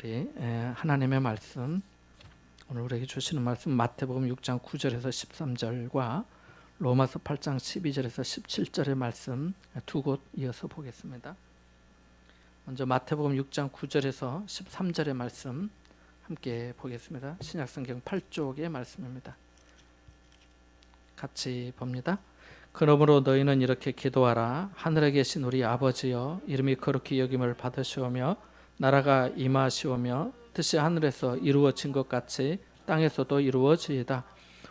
우리 하나님의 말씀, 오늘 우리에게 주시는 말씀 마태복음 6장 9절에서 13절과 로마서 8장 12절에서 17절의 말씀 두 곳 이어서 보겠습니다. 먼저 마태복음 6장 9절에서 13절의 말씀 함께 보겠습니다. 신약성경 8쪽의 말씀입니다. 같이 봅니다. 그러므로 너희는 이렇게 기도하라. 하늘에 계신 우리 아버지여, 이름이 거룩히 여김을 받으시오며 나라가 임하시오며 뜻이 하늘에서 이루어진 것 같이 땅에서도 이루어지이다.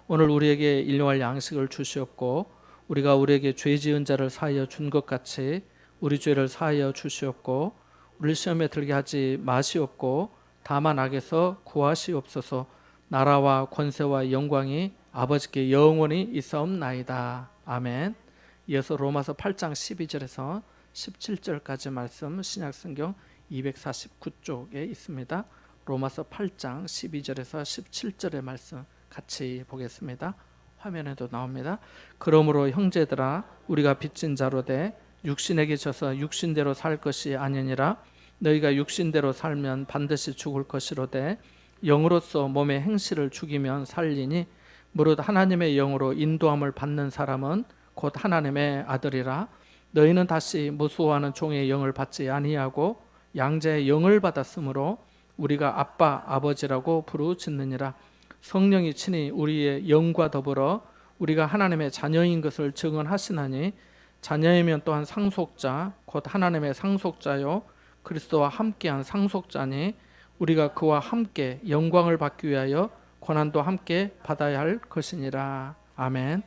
오늘 우리에게 일용할 양식을 주시옵고 우리가 우리에게 죄 지은 자를 사하여 준 것 같이 우리 죄를 사하여 주시옵고 우리 시험에 들게 하지 마시옵고 다만 악에서 구하시옵소서. 나라와 권세와 영광이 아버지께 영원히 있사옵나이다. 아멘. 이어서 로마서 8장 12절에서 17절까지 말씀 신약성경 249쪽에 있습니다. 로마서 8장 12절에서 17절의 말씀 같이 보겠습니다. 화면에도 나옵니다. 그러므로 형제들아, 우리가 빚진 자로 돼 육신에게 져서 육신대로 살 것이 아니니라. 너희가 육신대로 살면 반드시 죽을 것이로되 영으로서 몸의 행실을 죽이면 살리니 무릇 하나님의 영으로 인도함을 받는 사람은 곧 하나님의 아들이라. 너희는 다시 무수하는 종의 영을 받지 아니하고 양자의 영을 받았으므로 우리가 아빠 아버지라고 부르짖느니라. 성령이 친히 우리의 영과 더불어 우리가 하나님의 자녀인 것을 증언하시나니 자녀이면 또한 상속자 곧 하나님의 상속자요 그리스도와 함께한 상속자니 우리가 그와 함께 영광을 받기 위하여 고난도 함께 받아야 할 것이니라. 아멘.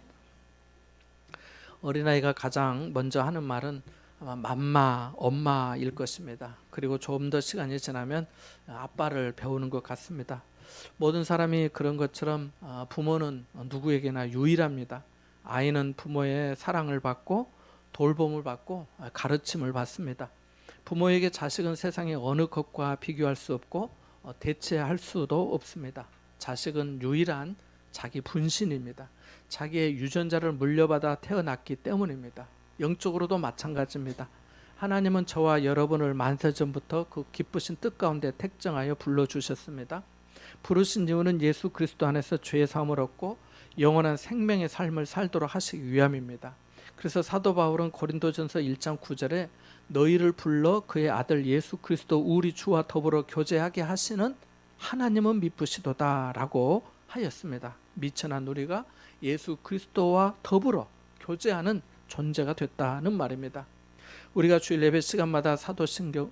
어린아이가 가장 먼저 하는 말은 아마 맘마, 엄마일 것입니다. 그리고 좀 더 시간이 지나면 아빠를 배우는 것 같습니다. 모든 사람이 그런 것처럼 부모는 누구에게나 유일합니다. 아이는 부모의 사랑을 받고 돌봄을 받고 가르침을 받습니다. 부모에게 자식은 세상의 어느 것과 비교할 수 없고 대체할 수도 없습니다. 자식은 유일한 자기 분신입니다. 자기의 유전자를 물려받아 태어났기 때문입니다. 영적으로도 마찬가지입니다. 하나님은 저와 여러분을 만세전부터 그 기쁘신 뜻 가운데 택정하여 불러주셨습니다. 부르신 이유는 예수 그리스도 안에서 죄의 사함을 얻고 영원한 생명의 삶을 살도록 하시기 위함입니다. 그래서 사도 바울은 고린도전서 1장 9절에 너희를 불러 그의 아들 예수 그리스도 우리 주와 더불어 교제하게 하시는 하나님은 미쁘시도다 라고 하였습니다. 미천한 우리가 예수 그리스도와 더불어 교제하는 존재가 됐다는 말입니다. 우리가 주일 예배 시간마다 사도신경으로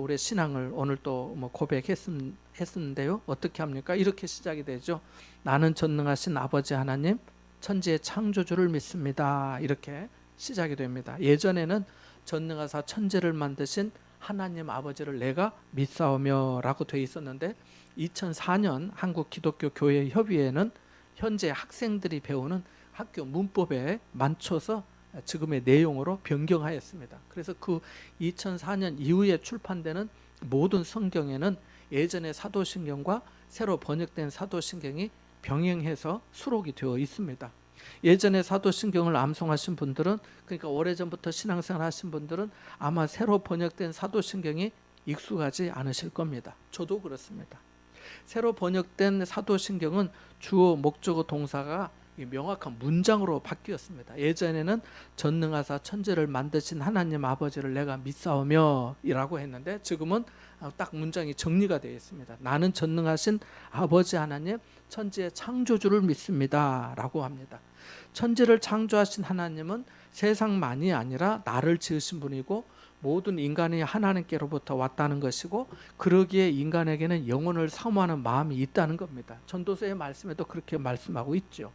우리의 신앙을 오늘 또 고백했는데요. 어떻게 합니까? 이렇게 시작이 되죠. 나는 전능하신 아버지 하나님 천지의 창조주를 믿습니다. 이렇게 시작이 됩니다. 예전에는 전능하사 천지를 만드신 하나님 아버지를 내가 믿사오며 라고 되어 있었는데 2004년 한국 기독교 교회 협의회는 현재 학생들이 배우는 학교 문법에 맞춰서 지금의 내용으로 변경하였습니다. 그래서 그 2004년 이후에 출판되는 모든 성경에는 예전의 사도신경과 새로 번역된 사도신경이 병행해서 수록이 되어 있습니다. 예전에 사도신경을 암송하신 분들은, 그러니까 오래전부터 신앙생활 하신 분들은 아마 새로 번역된 사도신경이 익숙하지 않으실 겁니다. 저도 그렇습니다. 새로 번역된 사도신경은 주어 목적어 동사가 명확한 문장으로 바뀌었습니다. 예전에는 전능하사 천지를 만드신 하나님 아버지를 내가 믿사오며 이라고 했는데 지금은 딱 문장이 정리가 되어 있습니다. 나는 전능하신 아버지 하나님 천지의 창조주를 믿습니다 라고 합니다. 천지를 창조하신 하나님은 세상만이 아니라 나를 지으신 분이고 모든 인간이 하나님께로부터 왔다는 것이고 그러기에 인간에게는 영혼을 사모하는 마음이 있다는 겁니다. 전도서의 말씀에도 그렇게 말씀하고 있죠.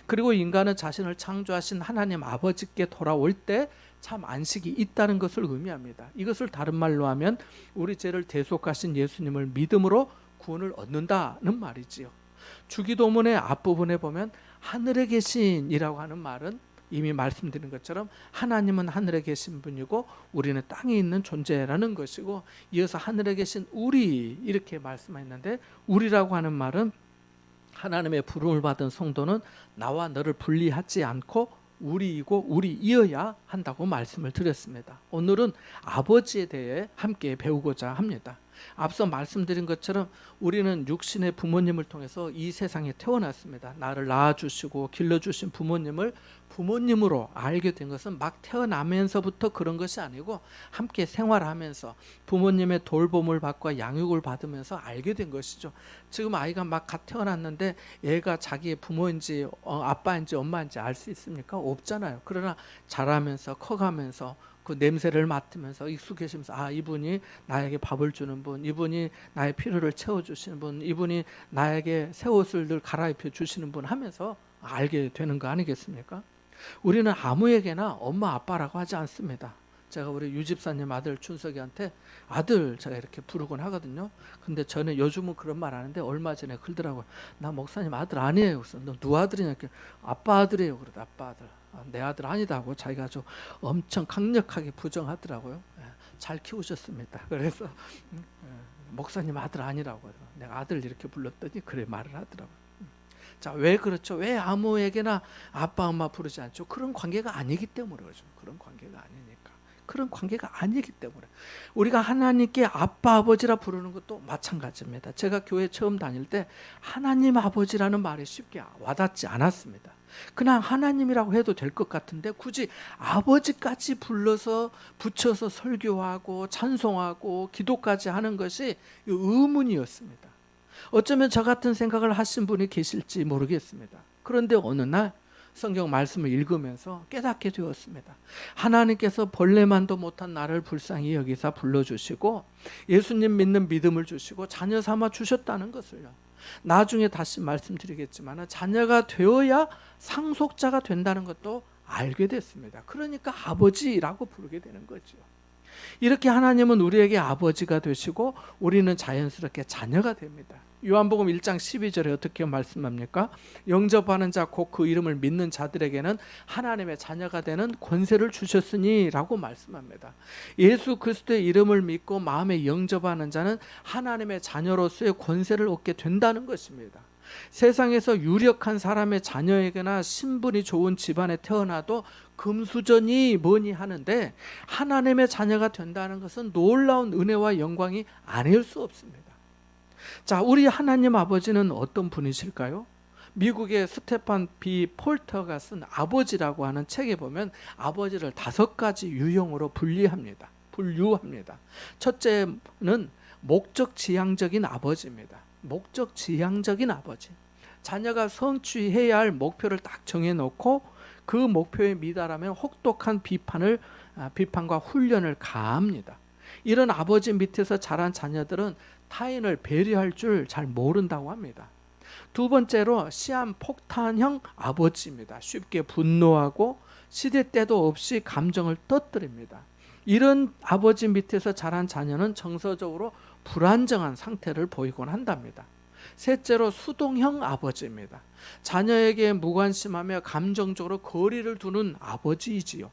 그리고 인간은 자신을 창조하신 하나님 아버지께 돌아올 때 참 안식이 있다는 것을 의미합니다. 이것을 다른 말로 하면 우리 죄를 대속하신 예수님을 믿음으로 구원을 얻는다는 말이지요. 주기도문의 앞부분에 보면 하늘에 계신이라고 하는 말은 이미 말씀드린 것처럼 하나님은 하늘에 계신 분이고 우리는 땅에 있는 존재라는 것이고 이어서 하늘에 계신 우리 이렇게 말씀했는데 우리라고 하는 말은 하나님의 부름을 받은 성도는 나와 너를 분리하지 않고 우리이고 우리이어야 한다고 말씀을 드렸습니다. 오늘은 아버지에 대해 함께 배우고자 합니다. 앞서 말씀드린 것처럼 우리는 육신의 부모님을 통해서 이 세상에 태어났습니다. 나를 낳아주시고 길러주신 부모님을 부모님으로 알게 된 것은 막 태어나면서부터 그런 것이 아니고 함께 생활하면서 부모님의 돌봄을 받고 양육을 받으면서 알게 된 것이죠. 지금 아이가 막 갓 태어났는데 얘가 자기의 부모인지 아빠인지 엄마인지 알 수 있습니까? 없잖아요. 그러나 자라면서 커가면서 그 냄새를 맡으면서 익숙해지면서 아, 이분이 나에게 밥을 주는 분, 이분이 나의 필요를 채워주시는 분, 이분이 나에게 새 옷을 늘 갈아입혀 주시는 분 하면서 알게 되는 거 아니겠습니까? 우리는 아무에게나 엄마 아빠라고 하지 않습니다. 제가 우리 유집사님 아들 준석이한테 아들 제가 이렇게 부르곤 하거든요. 근데 저는 요즘은 그런 말 하는데 얼마 전에 그러더라고요. 나 목사님 아들 아니에요. 그래서 너 누구 아들이냐? 아빠 아들이에요. 그러다 아빠 아들. 내 아들 아니다고 자기가 좀 엄청 강력하게 부정하더라고요. 잘 키우셨습니다. 그래서 목사님 아들 아니라고 내가 아들 이렇게 불렀더니 그래 말을 하더라고요. 자, 왜 그렇죠? 왜 아무에게나 아빠 엄마 부르지 않죠? 그런 관계가 아니기 때문에 그렇죠. 그런 관계가 아니니까. 그런 관계가 아니기 때문에 우리가 하나님께 아빠 아버지라 부르는 것도 마찬가지입니다. 제가 교회 처음 다닐 때 하나님 아버지라는 말이 쉽게 와닿지 않았습니다. 그냥 하나님이라고 해도 될 것 같은데 굳이 아버지까지 불러서 붙여서 설교하고 찬송하고 기도까지 하는 것이 의문이었습니다. 어쩌면 저 같은 생각을 하신 분이 계실지 모르겠습니다. 그런데 어느 날 성경 말씀을 읽으면서 깨닫게 되었습니다. 하나님께서 벌레만도 못한 나를 불쌍히 여기사 불러주시고 예수님 믿는 믿음을 주시고 자녀 삼아 주셨다는 것을요. 나중에 다시 말씀드리겠지만 자녀가 되어야 상속자가 된다는 것도 알게 됐습니다. 그러니까 아버지라고 부르게 되는 거죠. 이렇게 하나님은 우리에게 아버지가 되시고 우리는 자연스럽게 자녀가 됩니다. 요한복음 1장 12절에 어떻게 말씀합니까? 영접하는 자 곧 그 이름을 믿는 자들에게는 하나님의 자녀가 되는 권세를 주셨으니 라고 말씀합니다. 예수 그리스도의 이름을 믿고 마음에 영접하는 자는 하나님의 자녀로서의 권세를 얻게 된다는 것입니다. 세상에서 유력한 사람의 자녀에게나 신분이 좋은 집안에 태어나도 금수저니 뭐니 하는데 하나님의 자녀가 된다는 것은 놀라운 은혜와 영광이 아닐 수 없습니다. 자, 우리 하나님 아버지는 어떤 분이실까요? 미국의 스테판 B 폴터가 쓴 아버지라고 하는 책에 보면 아버지를 5가지 유형으로 분류합니다. 첫째는 목적지향적인 아버지입니다. 목적지향적인 아버지. 자녀가 성취해야 할 목표를 딱 정해놓고 그 목표에 미달하면 혹독한 비판과 훈련을 가합니다. 이런 아버지 밑에서 자란 자녀들은 타인을 배려할 줄 잘 모른다고 합니다. 두 번째로 시한폭탄형 아버지입니다. 쉽게 분노하고 시대 때도 없이 감정을 터뜨립니다. 이런 아버지 밑에서 자란 자녀는 정서적으로 불안정한 상태를 보이곤 한답니다. 셋째로 수동형 아버지입니다. 자녀에게 무관심하며 감정적으로 거리를 두는 아버지이지요.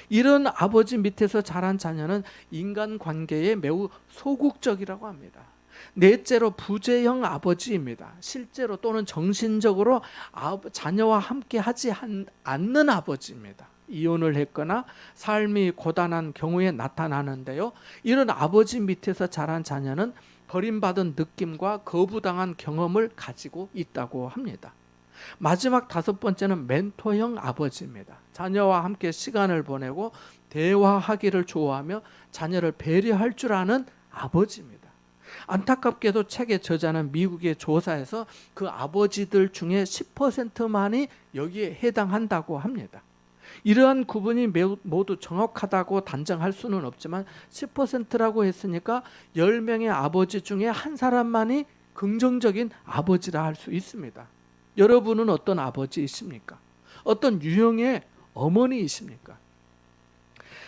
이런 아버지 밑에서 자란 자녀는 인간관계에 매우 소극적이라고 합니다. 넷째로 부재형 아버지입니다. 실제로 또는 정신적으로 자녀와 함께 하지 않는 아버지입니다. 이혼을 했거나 삶이 고단한 경우에 나타나는데요. 이런 아버지 밑에서 자란 자녀는 버림받은 느낌과 거부당한 경험을 가지고 있다고 합니다. 마지막 5번째는 멘토형 아버지입니다. 자녀와 함께 시간을 보내고 대화하기를 좋아하며 자녀를 배려할 줄 아는 아버지입니다. 안타깝게도 책의 저자는 미국의 조사에서 그 아버지들 중에 10%만이 여기에 해당한다고 합니다. 이러한 구분이 모두 정확하다고 단정할 수는 없지만 10%라고 했으니까 10명의 아버지 중에 한 사람만이 긍정적인 아버지라 할 수 있습니다. 여러분은 어떤 아버지이십니까? 어떤 유형의 어머니이십니까?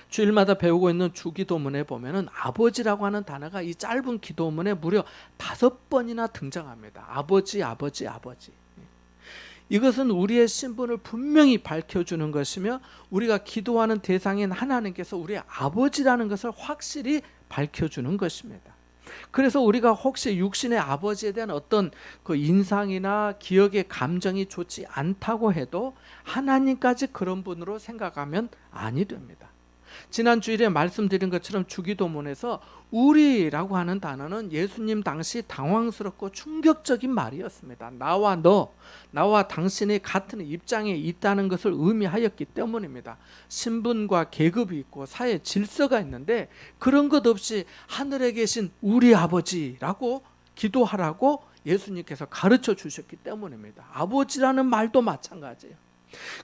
주일마다 배우고 있는 주기도문에 보면은 아버지라고 하는 단어가 이 짧은 기도문에 무려 5번이나 등장합니다. 아버지, 아버지, 아버지. 이것은 우리의 신분을 분명히 밝혀주는 것이며 우리가 기도하는 대상인 하나님께서 우리의 아버지라는 것을 확실히 밝혀주는 것입니다. 그래서 우리가 혹시 육신의 아버지에 대한 어떤 그 인상이나 기억의 감정이 좋지 않다고 해도 하나님까지 그런 분으로 생각하면 아니 됩니다. 지난 주일에 말씀드린 것처럼 주기도문에서 우리라고 하는 단어는 예수님 당시 당황스럽고 충격적인 말이었습니다. 나와 당신이 같은 입장에 있다는 것을 의미하였기 때문입니다. 신분과 계급이 있고 사회 질서가 있는데 그런 것 없이 하늘에 계신 우리 아버지라고 기도하라고 예수님께서 가르쳐 주셨기 때문입니다. 아버지라는 말도 마찬가지예요.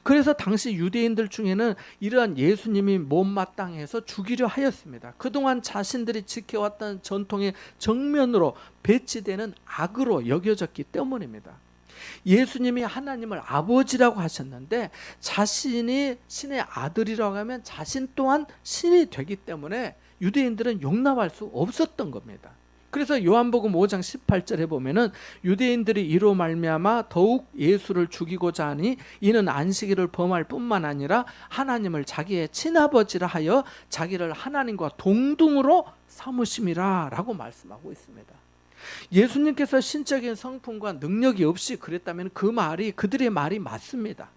그래서 당시 유대인들 중에는 이러한 예수님이 못마땅해서 죽이려 하였습니다. 그동안 자신들이 지켜왔던 전통의 정면으로 배치되는 악으로 여겨졌기 때문입니다. 예수님이 하나님을 아버지라고 하셨는데 자신이 신의 아들이라고 하면 자신 또한 신이 되기 때문에 유대인들은 용납할 수 없었던 겁니다. 그래서 요한복음 5장 18절에 보면은 유대인들이 이로 말미암아 더욱 예수를 죽이고자 하니 이는 안식일을 범할 뿐만 아니라 하나님을 자기의 친아버지라 하여 자기를 하나님과 동등으로 삼으심이라 라고 말씀하고 있습니다. 예수님께서 신적인 성품과 능력이 없이 그랬다면 그 말이 그들의 말이 맞습니다.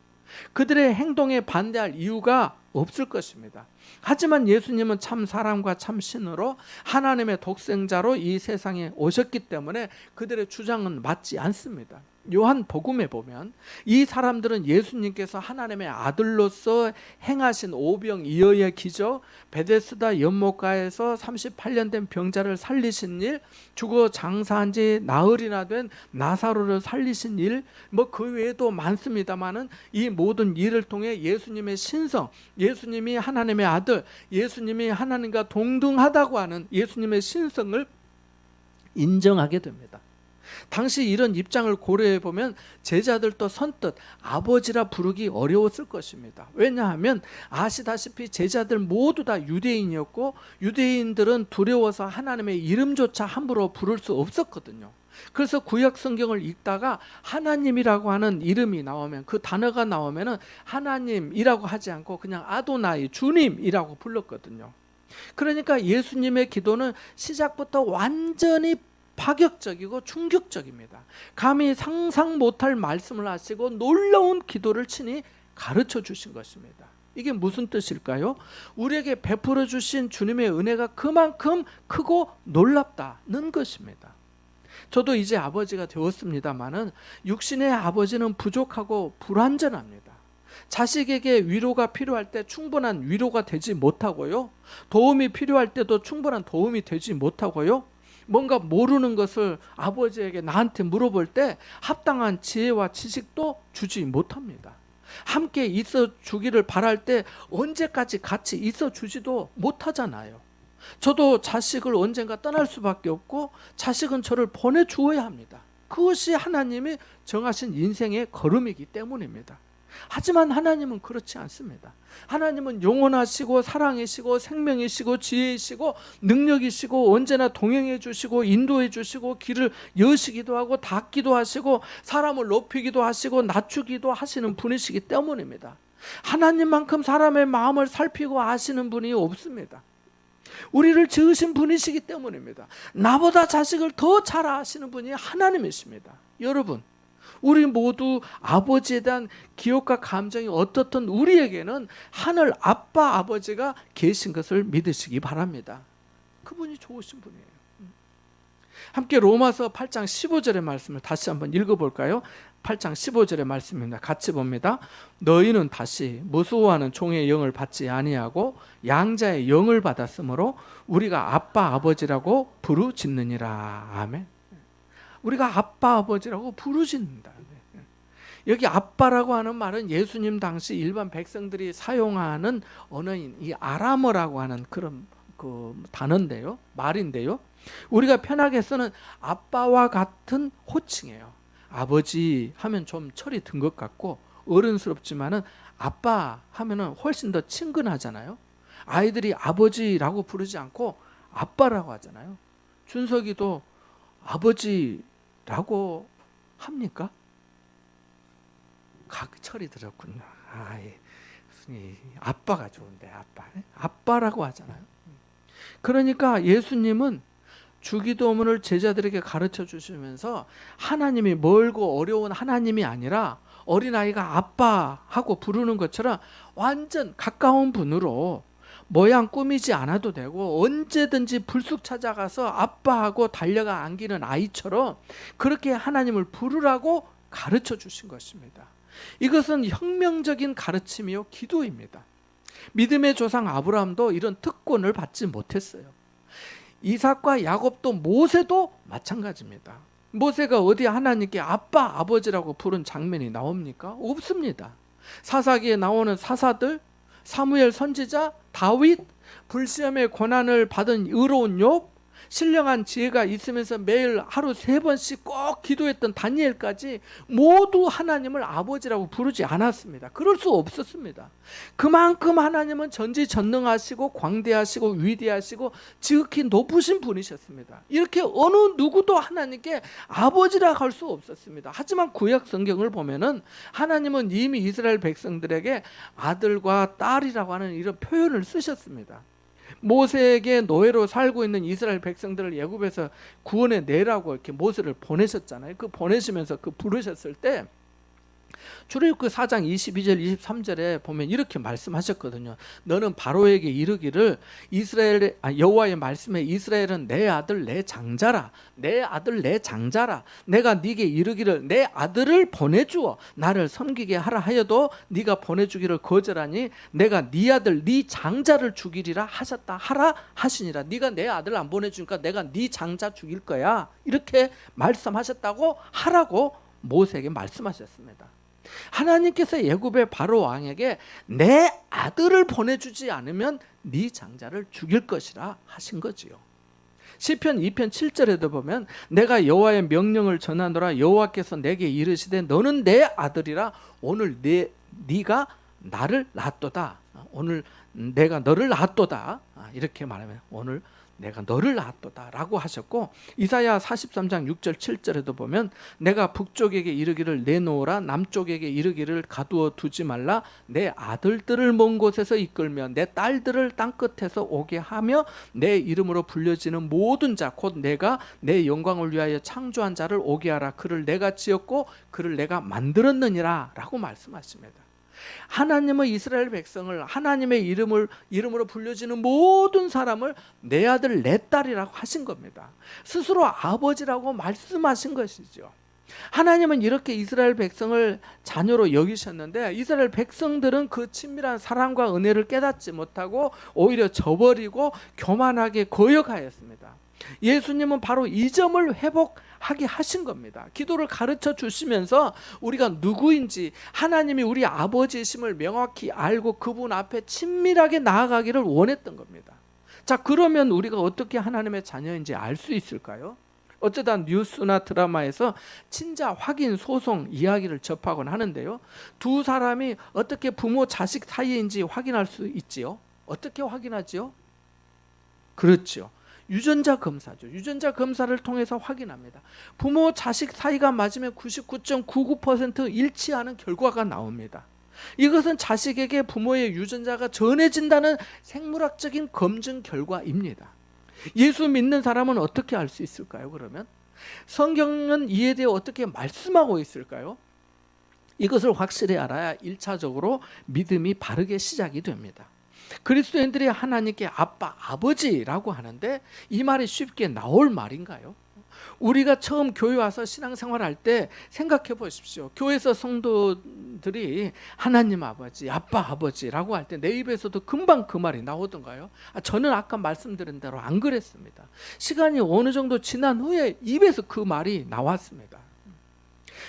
그들의 행동에 반대할 이유가 없을 것입니다. 하지만 예수님은 참 사람과 참 신으로 하나님의 독생자로 이 세상에 오셨기 때문에 그들의 주장은 맞지 않습니다. 요한복음에 보면 이 사람들은 예수님께서 하나님의 아들로서 행하신 오병이어의 기적, 베데스다 연못가에서 38년 된 병자를 살리신 일, 죽어 장사한 지 나흘이나 된 나사로를 살리신 일, 그 외에도 많습니다만은 이 모든 일을 통해 예수님의 신성, 예수님이 하나님의 아들, 예수님이 하나님과 동등하다고 하는 예수님의 신성을 인정하게 됩니다. 당시 이런 입장을 고려해 보면 제자들도 선뜻 아버지라 부르기 어려웠을 것입니다. 왜냐하면 아시다시피 제자들 모두 다 유대인이었고 유대인들은 두려워서 하나님의 이름조차 함부로 부를 수 없었거든요. 그래서 구약 성경을 읽다가 하나님이라고 하는 이름이 나오면 그 단어가 나오면은 하나님이라고 하지 않고 그냥 아도나이 주님이라고 불렀거든요. 그러니까 예수님의 기도는 시작부터 완전히 파격적이고 충격적입니다. 감히 상상 못할 말씀을 하시고 놀라운 기도를 친히 가르쳐 주신 것입니다. 이게 무슨 뜻일까요? 우리에게 베풀어 주신 주님의 은혜가 그만큼 크고 놀랍다는 것입니다. 저도 이제 아버지가 되었습니다마는 육신의 아버지는 부족하고 불완전합니다. 자식에게 위로가 필요할 때 충분한 위로가 되지 못하고요. 도움이 필요할 때도 충분한 도움이 되지 못하고요. 뭔가 모르는 것을 아버지에게 나한테 물어볼 때 합당한 지혜와 지식도 주지 못합니다. 함께 있어 주기를 바랄 때 언제까지 같이 있어 주지도 못하잖아요. 저도 자식을 언젠가 떠날 수밖에 없고 자식은 저를 보내주어야 합니다. 그것이 하나님이 정하신 인생의 걸음이기 때문입니다. 하지만 하나님은 그렇지 않습니다. 하나님은 영원하시고 사랑이시고 생명이시고 지혜이시고 능력이시고 언제나 동행해 주시고 인도해 주시고 길을 여시기도 하고 닫기도 하시고 사람을 높이기도 하시고 낮추기도 하시는 분이시기 때문입니다. 하나님만큼 사람의 마음을 살피고 아시는 분이 없습니다. 우리를 지으신 분이시기 때문입니다. 나보다 자식을 더 잘 아시는 분이 하나님이십니다. 여러분, 우리 모두 아버지에 대한 기억과 감정이 어떻든 우리에게는 하늘 아빠 아버지가 계신 것을 믿으시기 바랍니다. 그분이 좋으신 분이에요. 함께 로마서 8장 15절의 말씀을 다시 한번 읽어볼까요? 8장 15절의 말씀입니다. 같이 봅니다. 너희는 다시 무수호하는 종의 영을 받지 아니하고 양자의 영을 받았으므로 우리가 아빠 아버지라고 부르짖느니라. 아멘. 우리가 아빠 아버지라고 부르짖는다. 여기 아빠라고 하는 말은 예수님 당시 일반 백성들이 사용하는 언어인 이 아람어라고 하는 그런 그 단어인데요, 말인데요. 우리가 편하게 쓰는 아빠와 같은 호칭이에요. 아버지 하면 좀 철이 든 것 같고 어른스럽지만은 아빠 하면은 훨씬 더 친근하잖아요. 아이들이 아버지라고 부르지 않고 아빠라고 하잖아요. 준석이도 아버지라고 합니까? 철이 들었군요. 아빠가 좋은데 아빠라고 하잖아요. 그러니까 예수님은 주기도문을 제자들에게 가르쳐 주시면서 하나님이 멀고 어려운 하나님이 아니라 어린아이가 아빠하고 부르는 것처럼 완전 가까운 분으로 모양 꾸미지 않아도 되고 언제든지 불쑥 찾아가서 아빠하고 달려가 안기는 아이처럼 그렇게 하나님을 부르라고 가르쳐 주신 것입니다. 이것은 혁명적인 가르침이요 기도입니다. 믿음의 조상 아브라함도 이런 특권을 받지 못했어요. 이삭과 야곱도 모세도 마찬가지입니다. 모세가 어디 하나님께 아빠, 아버지라고 부른 장면이 나옵니까? 없습니다. 사사기에 나오는 사사들, 사무엘 선지자, 다윗, 불시험의 고난을 받은 의로운 욥, 신령한 지혜가 있으면서 매일 하루 3번씩 꼭 기도했던 다니엘까지 모두 하나님을 아버지라고 부르지 않았습니다. 그럴 수 없었습니다. 그만큼 하나님은 전지전능하시고 광대하시고 위대하시고 지극히 높으신 분이셨습니다. 이렇게 어느 누구도 하나님께 아버지라 할 수 없었습니다. 하지만 구약 성경을 보면은 하나님은 이미 이스라엘 백성들에게 아들과 딸이라고 하는 이런 표현을 쓰셨습니다. 모세에게 노예로 살고 있는 이스라엘 백성들을 애굽에서 구원해 내라고 이렇게 모세를 보내셨잖아요. 그 보내시면서 그 부르셨을 때 출애굽기 4장 22절 23절에 보면 이렇게 말씀하셨거든요. 너는 바로에게 이르기를 여호와의 말씀에 이스라엘은 내 아들 내 장자라, 내 아들 내 장자라. 내가 네게 이르기를 내 아들을 보내주어 나를 섬기게 하라 하여도 네가 보내주기를 거절하니 내가 네 아들 네 장자를 죽이리라 하셨다 하라 하시니라. 네가 내 아들 안 보내주니까 내가 네 장자 죽일 거야. 이렇게 말씀하셨다고 하라고 모세에게 말씀하셨습니다. 하나님께서 애굽의 바로 왕에게 내 아들을 보내주지 않으면 네 장자를 죽일 것이라 하신 거지요. 시편 2편 7절에도 보면 내가 여호와의 명령을 전하노라 여호와께서 내게 이르시되 너는 내 아들이라 오늘 네가 나를 낳았도다. 오늘 내가 너를 낳았도다. 이렇게 말하면 오늘 내가 너를 낳았도다 라고 하셨고, 이사야 43장 6절 7절에도 보면 내가 북쪽에게 이르기를 내놓으라 남쪽에게 이르기를 가두어 두지 말라. 내 아들들을 먼 곳에서 이끌며 내 딸들을 땅끝에서 오게 하며 내 이름으로 불려지는 모든 자 곧 내가 내 영광을 위하여 창조한 자를 오게 하라. 그를 내가 지었고 그를 내가 만들었느니라 라고 말씀하십니다. 하나님의 이스라엘 백성을 하나님의 이름으로 불려지는 모든 사람을 내 아들 내 딸이라고 하신 겁니다. 스스로 아버지라고 말씀하신 것이죠. 하나님은 이렇게 이스라엘 백성을 자녀로 여기셨는데 이스라엘 백성들은 그 친밀한 사랑과 은혜를 깨닫지 못하고 오히려 저버리고 교만하게 거역하였습니다. 예수님은 바로 이 점을 회복하게 하신 겁니다. 기도를 가르쳐 주시면서 우리가 누구인지 하나님이 우리 아버지이심을 명확히 알고 그분 앞에 친밀하게 나아가기를 원했던 겁니다. 자, 그러면 우리가 어떻게 하나님의 자녀인지 알 수 있을까요? 어쩌다 뉴스나 드라마에서 친자 확인 소송 이야기를 접하곤 하는데요. 두 사람이 어떻게 부모 자식 사이인지 확인할 수 있지요? 어떻게 확인하지요? 그렇죠. 유전자 검사죠. 유전자 검사를 통해서 확인합니다. 부모 자식 사이가 맞으면 99.99% 일치하는 결과가 나옵니다. 이것은 자식에게 부모의 유전자가 전해진다는 생물학적인 검증 결과입니다. 예수 믿는 사람은 어떻게 알 수 있을까요? 그러면 성경은 이에 대해 어떻게 말씀하고 있을까요? 이것을 확실히 알아야 1차적으로 믿음이 바르게 시작이 됩니다. 그리스도인들이 하나님께 아빠, 아버지라고 하는데 이 말이 쉽게 나올 말인가요? 우리가 처음 교회 와서 신앙생활할 때 생각해 보십시오. 교회에서 성도들이 하나님 아버지, 아빠 아버지라고 할 때 내 입에서도 금방 그 말이 나오던가요? 저는 아까 말씀드린 대로 안 그랬습니다. 시간이 어느 정도 지난 후에 입에서 그 말이 나왔습니다.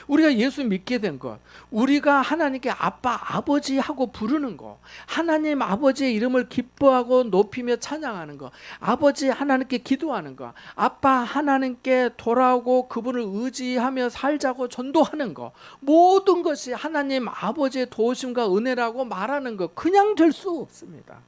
우리가 예수 믿게 된 것, 우리가 하나님께 아빠, 아버지 하고 부르는 것, 하나님 아버지의 이름을 기뻐하고 높이며 찬양하는 것, 아버지 하나님께 기도하는 것, 아빠 하나님께 돌아오고 그분을 의지하며 살자고 전도하는 것, 모든 것이 하나님 아버지의 도우심과 은혜라고 말하는 것, 그냥 될 수 없습니다.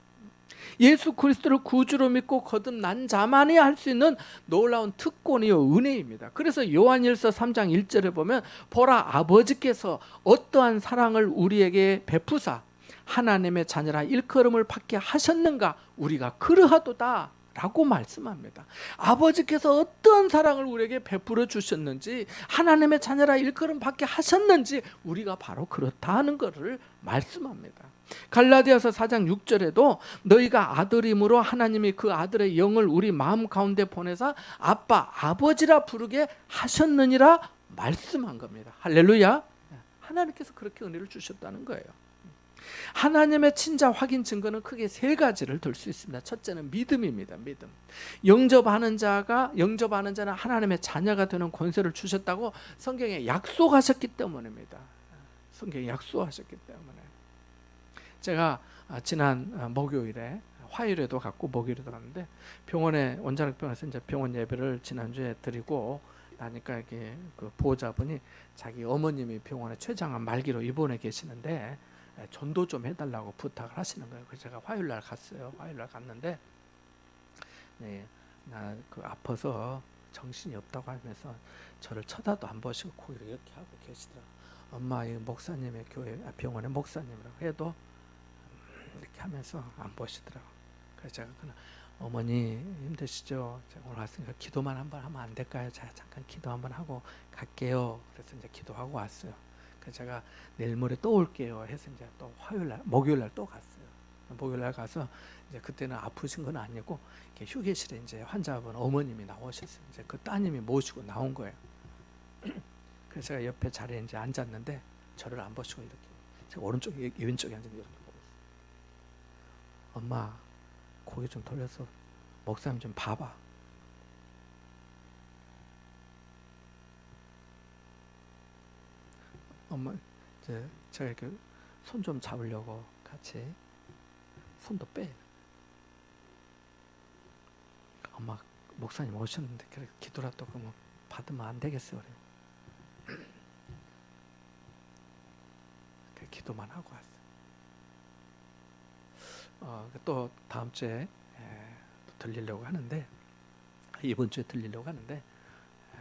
예수 그리스도를 구주로 믿고 거듭난 자만이 할 수 있는 놀라운 특권이요 은혜입니다. 그래서 요한일서 3장 1절에 보면 보라 아버지께서 어떠한 사랑을 우리에게 베푸사 하나님의 자녀라 일컬음을 받게 하셨는가 우리가 그러하도다 라고 말씀합니다. 아버지께서 어떤 사랑을 우리에게 베풀어 주셨는지, 하나님의 자녀라 일컬음 받게 하셨는지 우리가 바로 그렇다 하는 것을 말씀합니다. 갈라디아서 4장 6절에도 너희가 아들임으로 하나님이 그 아들의 영을 우리 마음 가운데 보내사 아빠, 아버지라 부르게 하셨느니라 말씀한 겁니다. 할렐루야. 하나님께서 그렇게 은혜를 주셨다는 거예요. 하나님의 친자 확인 증거는 크게 세 가지를 들 수 있습니다. 첫째는 믿음입니다. 믿음. 영접하는 자는 하나님의 자녀가 되는 권세를 주셨다고 성경에 약속하셨기 때문입니다. 성경에 약속하셨기 때문에. 제가 지난 목요일에, 화요일에도 갔고 목요일에도 갔는데, 병원에, 원자력병원에서 이제 병원 예배를 지난주에 드리고 나니까 이게 그 보호자분이 자기 어머님이 병원에 췌장암 말기로 입원해 계시는데 전도 좀 해달라고 부탁을 하시는 거예요. 그래서 제가 화요일 날 갔어요. 화요일 날 갔는데, 네, 나 그 아파서 정신이 없다고 하면서 저를 쳐다도 안 보시고 고개를 이렇게 하고 계시더라고요. 엄마, 이 목사님의 교회 병원의 목사님이라고 해도 이렇게 하면서 안 보시더라고요. 그래서 제가 그냥 어머니 힘드시죠? 제가 오늘 왔으니까 기도만 한번 하면 안 될까요? 제가 잠깐 기도 한번 하고 갈게요. 그래서 이제 기도하고 왔어요. 그래서 제가 내일 모레 또 올게요 해서 이제 또 목요일 날 또 갔어요. 목요일 날 가서 이제 그때는 아프신 건 아니고 이렇게 휴게실에 이제 환자분 어머님이 나오셨어요. 이제 그 따님이 모시고 나온 거예요. 그래서 제가 옆에 자리에 이제 앉았는데 저를 안 보시고 이렇게, 제가 오른쪽에 왼쪽에 앉았는데 이렇게 보고 있어요. 엄마, 고개 좀 돌려서 목사님 좀 봐봐. 엄마, 제가 이렇게 손 좀 잡으려고 같이 손도 빼. 엄마, 목사님 오셨는데 그래 기도라도 그러면 받으면 안 되겠어 그래. 그래 기도만 하고 왔어. 또 다음 주에 또 들리려고 하는데, 이번 주에 들리려고 하는데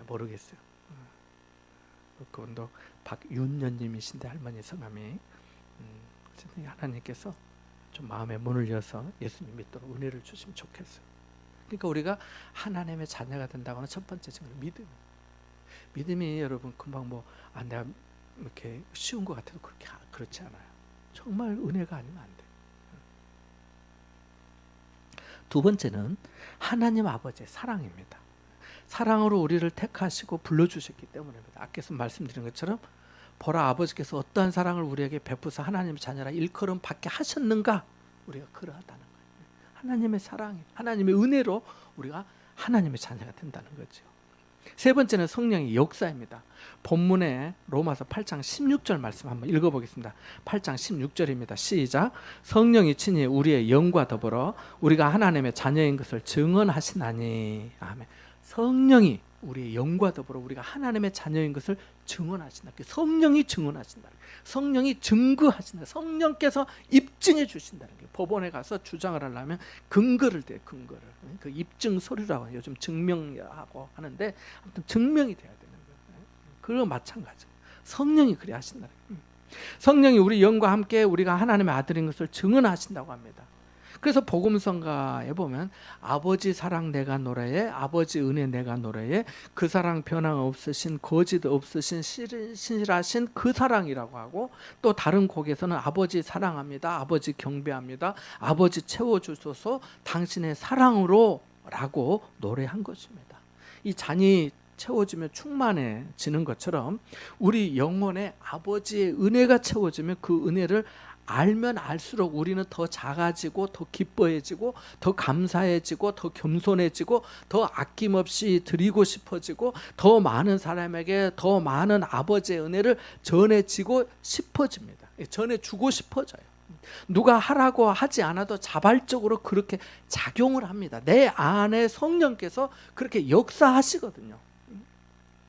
모르겠어요. 그분도 박윤녀님이신데 할머니 성함이, 하나님께서 좀 마음의 문을 여서 예수님 믿도록 은혜를 주시면 좋겠어요. 그러니까 우리가 하나님의 자녀가 된다고 하는 첫 번째 증거는 믿음. 믿음이 여러분 금방 내가 이렇게 쉬운 것 같아도 그렇지 않아요. 정말 은혜가 아니면 안 돼. 두 번째는 하나님 아버지의 사랑입니다. 사랑으로 우리를 택하시고 불러주셨기 때문입니다. 아께서 말씀드린 것처럼 보라, 아버지께서 어떠한 사랑을 우리에게 베푸사 하나님의 자녀라 일컬음 받게 하셨는가? 우리가 그러하다는 거예요. 하나님의 사랑이, 하나님의 은혜로 우리가 하나님의 자녀가 된다는 거죠. 세 번째는 성령의 역사입니다. 본문에 로마서 8장 16절 말씀 한번 읽어보겠습니다. 8장 16절입니다. 시작. 성령이 친히 우리의 영과 더불어 우리가 하나님의 자녀인 것을 증언하시나니. 아멘. 성령이 우리의 영과 더불어 우리가 하나님의 자녀인 것을 증언하신다. 성령이 증언하신다. 성령이 증거하신다. 성령께서 입증해 주신다는 게, 법원에 가서 주장을 하려면 근거를 대, 근거를. 그 입증 서류라고 요즘 증명하고 하는데, 아무튼 증명이 돼야 되는 거예요. 그거 마찬가지. 성령이 그래 하신다. 성령이 우리 영과 함께 우리가 하나님의 아들인 것을 증언하신다고 합니다. 그래서 복음성가에 보면 아버지 사랑 내가 노래해, 아버지 은혜 내가 노래해, 그 사랑 변함없으신 거짓 없으신 신실하신 그 사랑이라고 하고, 또 다른 곡에서는 아버지 사랑합니다, 아버지 경배합니다, 아버지 채워주소서 당신의 사랑으로 라고 노래한 것입니다. 이 잔이 채워지면 충만해지는 것처럼 우리 영혼에 아버지의 은혜가 채워지면 그 은혜를 알면 알수록 우리는 더 작아지고 더 기뻐해지고 더 감사해지고 더 겸손해지고 더 아낌없이 드리고 싶어지고 더 많은 사람에게 더 많은 아버지의 은혜를 전해지고 싶어집니다. 전해주고 싶어져요. 누가 하라고 하지 않아도 자발적으로 그렇게 작용을 합니다. 내 안에 성령께서 그렇게 역사하시거든요.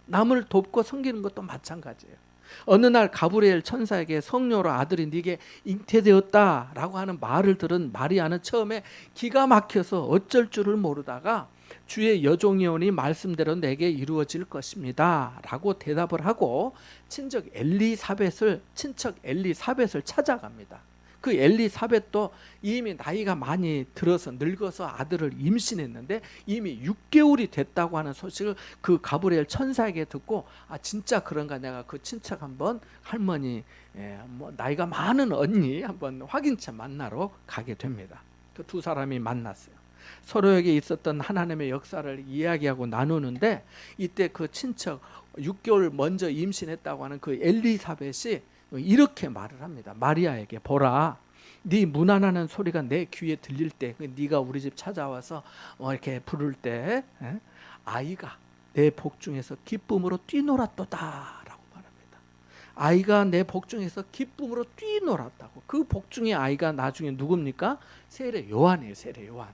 남을 돕고 섬기는 것도 마찬가지예요. 어느 날 가브리엘 천사에게 성령으로 아들이 네게 잉태되었다라고 하는 말을 들은 마리아는 처음에 기가 막혀서 어쩔 줄을 모르다가 주의 여종이오니 말씀대로 내게 이루어질 것입니다 라고 대답을 하고 친척 엘리사벳을 찾아갑니다. 그 엘리사벳도 이미 나이가 많이 들어서 늙어서 아들을 임신했는데 이미 6개월이 됐다고 하는 소식을 그 가브리엘 천사에게 듣고 진짜 그런가, 내가 그 친척 한번 할머니 뭐 나이가 많은 언니 한번 확인차 만나러 가게 됩니다. 그 두 사람이 만났어요. 서로에게 있었던 하나님의 역사를 이야기하고 나누는데 이때 그 친척 6개월 먼저 임신했다고 하는 그 엘리사벳이 이렇게 말을 합니다. 마리아에게, 보라, 네 문안하는 소리가 내 귀에 들릴 때, 네가 우리 집 찾아와서 이렇게 부를 때 아이가 내 복중에서 기쁨으로 뛰놀았도다 라고 말합니다. 아이가 내 복중에서 기쁨으로 뛰놀았다고. 그 복중의 아이가 나중에 누굽니까? 세례 요한이에요. 세례 요한.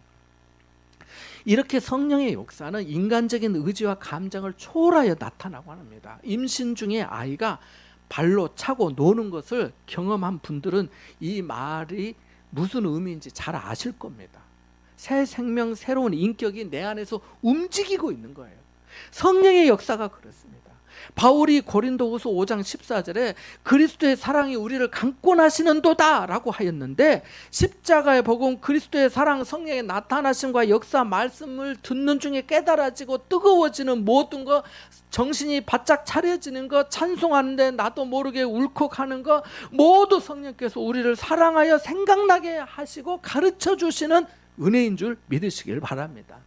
이렇게 성령의 역사는 인간적인 의지와 감정을 초월하여 나타나고 합니다. 임신 중에 아이가 발로 차고 노는 것을 경험한 분들은 이 말이 무슨 의미인지 잘 아실 겁니다. 새 생명, 새로운 인격이 내 안에서 움직이고 있는 거예요. 성령의 역사가 그렇습니다. 바울이 고린도후서 5장 14절에 그리스도의 사랑이 우리를 강권하시는도다 라고 하였는데, 십자가의 복음, 그리스도의 사랑, 성령의 나타나심과 역사, 말씀을 듣는 중에 깨달아지고 뜨거워지는 모든 것, 정신이 바짝 차려지는 것, 찬송하는데 나도 모르게 울컥하는 것, 모두 성령께서 우리를 사랑하여 생각나게 하시고 가르쳐 주시는 은혜인 줄 믿으시길 바랍니다.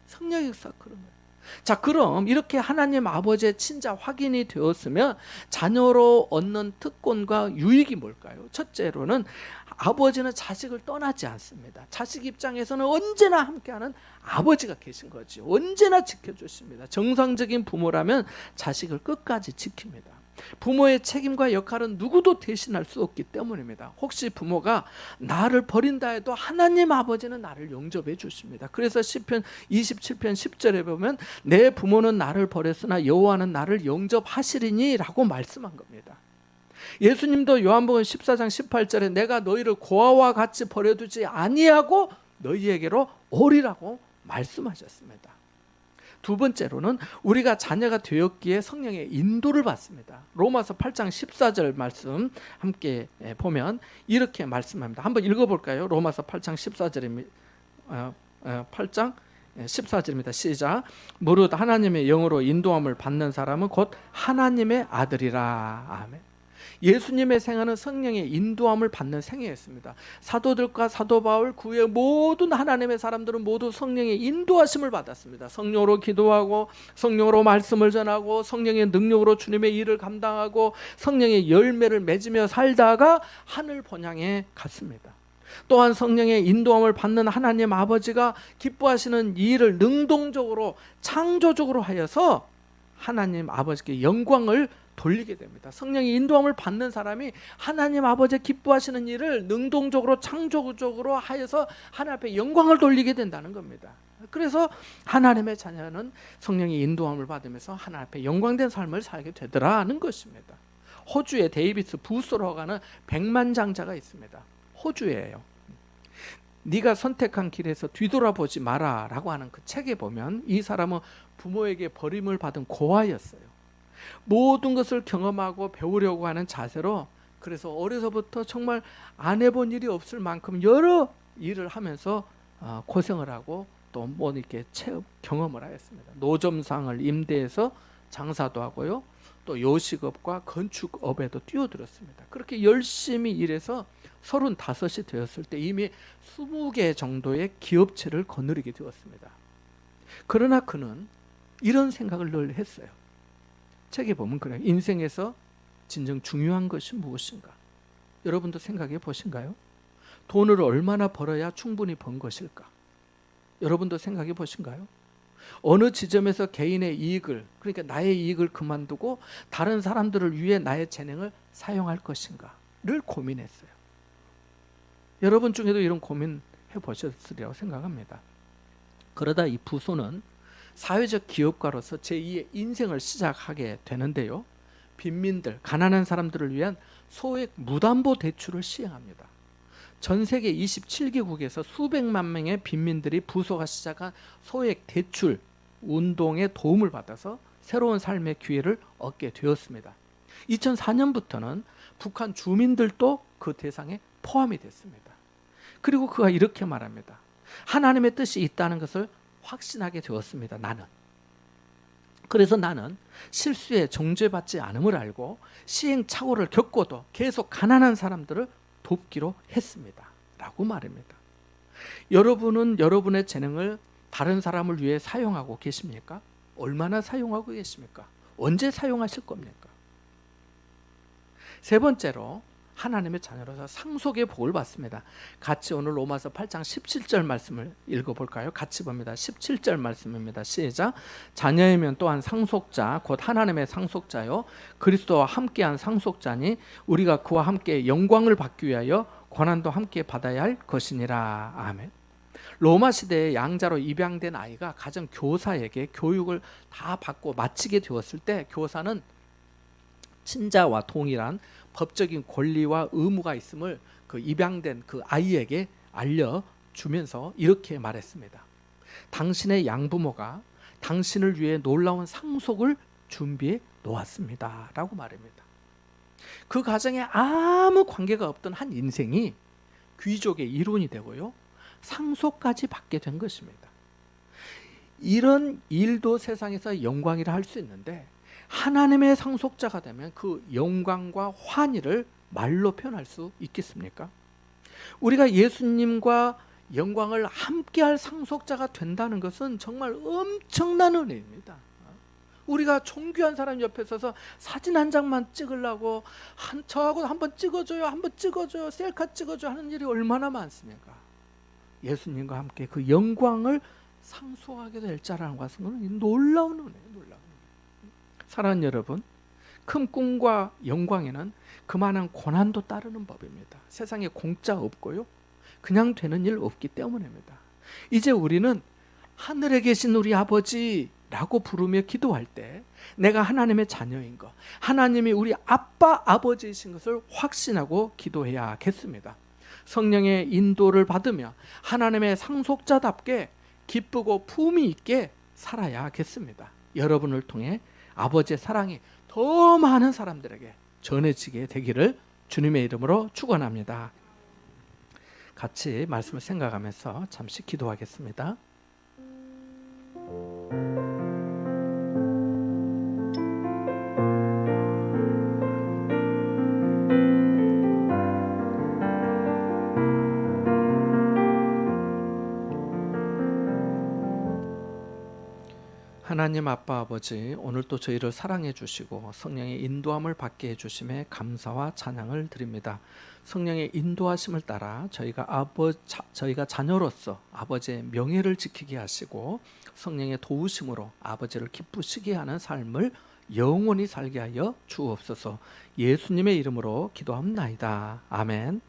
성령의 역사 그런 거예요. 자, 그럼 이렇게 하나님 아버지의 친자 확인이 되었으면 자녀로 얻는 특권과 유익이 뭘까요? 첫째로는 아버지는 자식을 떠나지 않습니다. 자식 입장에서는 언제나 함께하는 아버지가 계신 거죠. 언제나 지켜주십니다. 정상적인 부모라면 자식을 끝까지 지킵니다. 부모의 책임과 역할은 누구도 대신할 수 없기 때문입니다. 혹시 부모가 나를 버린다 해도 하나님 아버지는 나를 용접해 주십니다. 그래서 시편 27편 10절에 보면 내 부모는 나를 버렸으나 여호와는 나를 용접하시리니 라고 말씀한 겁니다. 예수님도 요한복음 14장 18절에 내가 너희를 고아와 같이 버려두지 아니하고 너희에게로 오리라고 말씀하셨습니다. 두 번째로는 우리가 자녀가 되었기에 성령의 인도를 받습니다. 로마서 8장 14절 말씀 함께 보면 이렇게 말씀합니다. 한번 읽어볼까요? 로마서 8장 14절입니다. 8장 14절입니다. 시작. 무릇 하나님의 영으로 인도함을 받는 사람은 곧 하나님의 아들이라. 아멘. 예수님의 생애는 성령의 인도함을 받는 생애였습니다. 사도들과 사도 바울, 그 후에 모든 하나님의 사람들은 모두 성령의 인도하심을 받았습니다. 성령으로 기도하고 성령으로 말씀을 전하고 성령의 능력으로 주님의 일을 감당하고 성령의 열매를 맺으며 살다가 하늘 본향에 갔습니다. 또한 성령의 인도함을 받는 하나님 아버지가 기뻐하시는 이 일을 능동적으로 창조적으로 하여서 하나님 아버지께 영광을 돌리게 됩니다. 성령의 인도함을 받는 사람이 하나님 아버지 기뻐하시는 일을 능동적으로 창조적으로 하여서 하나님 앞에 영광을 돌리게 된다는 겁니다. 그래서 하나님의 자녀는 성령의 인도함을 받으면서 하나님 앞에 영광된 삶을 살게 되더라는 것입니다. 호주에 데이비스 부스로가는 백만장자가 있습니다. 호주예요. 네가 선택한 길에서 뒤돌아보지 마라 라고 하는 그 책에 보면 이 사람은 부모에게 버림을 받은 고아였어요. 모든 것을 경험하고 배우려고 하는 자세로, 그래서 어려서부터 정말 안 해본 일이 없을 만큼 여러 일을 하면서 고생을 하고 또 뭐 이렇게 경험을 하였습니다. 노점상을 임대해서 장사도 하고요, 또 요식업과 건축업에도 뛰어들었습니다. 그렇게 열심히 일해서 35이 되었을 때 이미 20개 정도의 기업체를 거느리게 되었습니다. 그러나 그는 이런 생각을 늘 했어요. 책에 보면 그래요. 인생에서 진정 중요한 것이 무엇인가? 여러분도 생각해 보신가요? 돈을 얼마나 벌어야 충분히 번 것일까? 여러분도 생각해 보신가요? 어느 지점에서 개인의 이익을, 그러니까 나의 이익을 그만두고 다른 사람들을 위해 나의 재능을 사용할 것인가를 고민했어요. 여러분 중에도 이런 고민해 보셨으리라고 생각합니다. 그러다 이 부소는 사회적 기업가로서 제2의 인생을 시작하게 되는데요. 빈민들, 가난한 사람들을 위한 소액 무담보 대출을 시행합니다. 전 세계 27개국에서 수백만 명의 빈민들이 부소가 시작한 소액 대출 운동에 도움을 받아서 새로운 삶의 기회를 얻게 되었습니다. 2004년부터는 북한 주민들도 그 대상에 포함이 됐습니다. 그리고 그가 이렇게 말합니다. 하나님의 뜻이 있다는 것을 확신하게 되었습니다. 나는. 그래서 나는 실수에 정죄받지 않음을 알고 시행착오를 겪고도 계속 가난한 사람들을 돕기로 했습니다. 라고 말합니다. 여러분은 여러분의 재능을 다른 사람을 위해 사용하고 계십니까? 얼마나 사용하고 계십니까? 언제 사용하실 겁니까? 세 번째로 하나님의 자녀로서 상속의 복을 받습니다. 같이 오늘 로마서 8장 17절 말씀을 읽어볼까요? 같이 봅니다. 17절 말씀입니다. 시작. 자녀이면 또한 상속자 곧 하나님의 상속자요 그리스도와 함께한 상속자니 우리가 그와 함께 영광을 받기 위하여 고난도 함께 받아야 할 것이니라. 아멘. 로마 시대에 양자로 입양된 아이가 가정 교사에게 교육을 다 받고 마치게 되었을 때 교사는 친자와 동일한 법적인 권리와 의무가 있음을 그 입양된 그 아이에게 알려주면서 이렇게 말했습니다. 당신의 양부모가 당신을 위해 놀라운 상속을 준비해 놓았습니다. 라고 말합니다. 그 가정에 아무 관계가 없던 한 인생이 귀족의 일원이 되고요. 상속까지 받게 된 것입니다. 이런 일도 세상에서 영광이라 할 수 있는데 하나님의 상속자가 되면 그 영광과 환희를 말로 표현할 수 있겠습니까? 우리가 예수님과 영광을 함께할 상속자가 된다는 것은 정말 엄청난 은혜입니다. 우리가 존귀한 사람 옆에 서서 사진 한 장만 찍으려고 저하고 한번 찍어줘요, 셀카 찍어줘 하는 일이 얼마나 많습니까? 예수님과 함께 그 영광을 상속하게 될 자라는 것은 놀라운 은혜예요. 놀라운 은혜. 사랑하는 여러분, 큰 꿈과 영광에는 그만한 고난도 따르는 법입니다. 세상에 공짜 없고요. 그냥 되는 일 없기 때문입니다. 이제 우리는 하늘에 계신 우리 아버지라고 부르며 기도할 때 내가 하나님의 자녀인 것, 하나님이 우리 아빠, 아버지이신 것을 확신하고 기도해야겠습니다. 성령의 인도를 받으며 하나님의 상속자답게 기쁘고 품위 있게 살아야겠습니다. 여러분을 통해 아버지의 사랑이 더 많은 사람들에게 전해지게 되기를 주님의 이름으로 축원합니다. 같이 말씀을 생각하면서 잠시 기도하겠습니다. 하나님 아빠 아버지, 오늘 또 저희를 사랑해 주시고 성령의 인도함을 받게 해주심에 감사와 찬양을 드립니다. 성령의 인도하심을 따라 저희가 자녀로서 아버지의 명예를 지키게 하시고 성령의 도우심으로 아버지를 기쁘시게 하는 삶을 영원히 살게 하여 주옵소서. 예수님의 이름으로 기도합나이다. 아멘.